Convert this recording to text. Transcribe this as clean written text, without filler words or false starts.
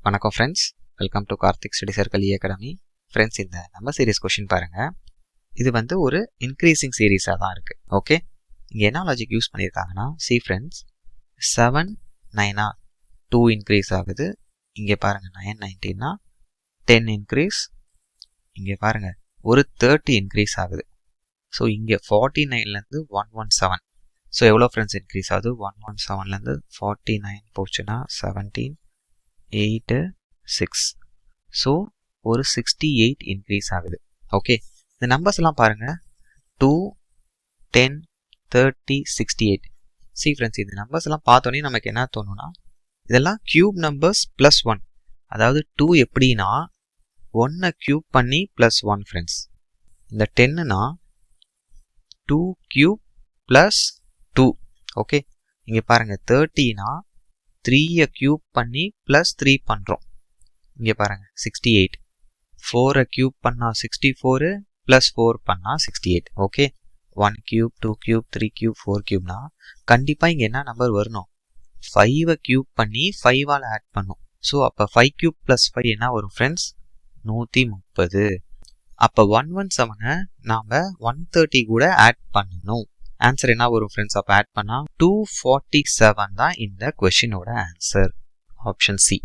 வணக்கம் friends, welcome to Karthik study circle academy. Friends, இந்த number series question பாருங்கள். இது வந்து ஒரு இன்க்ரீசிங் சீரீஸாக தான் இருக்குது. ஓகே, இங்கே என்ன லாஜிக் யூஸ் பண்ணியிருக்காங்கன்னா, ஃப்ரெண்ட்ஸ் 7 9 2 இன்க்ரீஸ் ஆகுது. இங்கே பாருங்கள் 9 19 10 இன்க்ரீஸ். இங்கே பாருங்கள் ஒரு 30 இன்க்ரீஸ் ஆகுது. ஸோ இங்கே 49லேருந்து 117. ஸோ எவ்வளோ ஃப்ரெண்ட்ஸ் இன்க்ரீஸ் ஆகுது? 117லேருந்து 49 போச்சுன்னா 17 8 6. ஸோ ஒரு 68 இன்க்ரீஸ் ஆகுது. ஓகே, இந்த நம்பர்ஸ் எல்லாம் பாருங்கள் 2 10 30 68. ஃப்ரெண்ட்ஸ், இந்த நம்பர்ஸ் எல்லாம் பார்த்தோன்னே நமக்கு என்ன தோணுன்னா, இதெல்லாம் கியூப் நம்பர்ஸ் ப்ளஸ் 1. அதாவது 2 எப்படின்னா 1 கியூப் பண்ணி ப்ளஸ் 1 ஃப்ரெண்ட்ஸ். இந்த 10னா 2 கியூப் ப்ளஸ் 2. ஓகே, இங்கே பாருங்கள் 30னா 3 கியூப் பண்ணி ப்ளஸ் 3 பண்ணுறோம். இங்கே பாருங்கள் 68. 4 கியூப் பண்ணால் 64 ப்ளஸ் 4 பண்ணால் 68. ஓகே, 1 கியூப் 2 கியூப் 3 கியூப் 4 கியூப்னா கண்டிப்பாக இங்கே என்ன நம்பர் வரணும்? 5 கியூப் பண்ணி 5ஆல் ஆட் பண்ணும். ஸோ அப்போ 5 கியூப் ப்ளஸ் 5 என்ன வரும் ஃப்ரெண்ட்ஸ்? 130. அப்போ 117 நாம் 130 கூட ஆட் பண்ணணும். ஆன்சர் என்ன வரும் ஃப்ரெண்ட்ஸ்? அப்போ ஆட் பண்ணால் 247 தான் இந்த கொஷினோட ஆன்சர். Option C.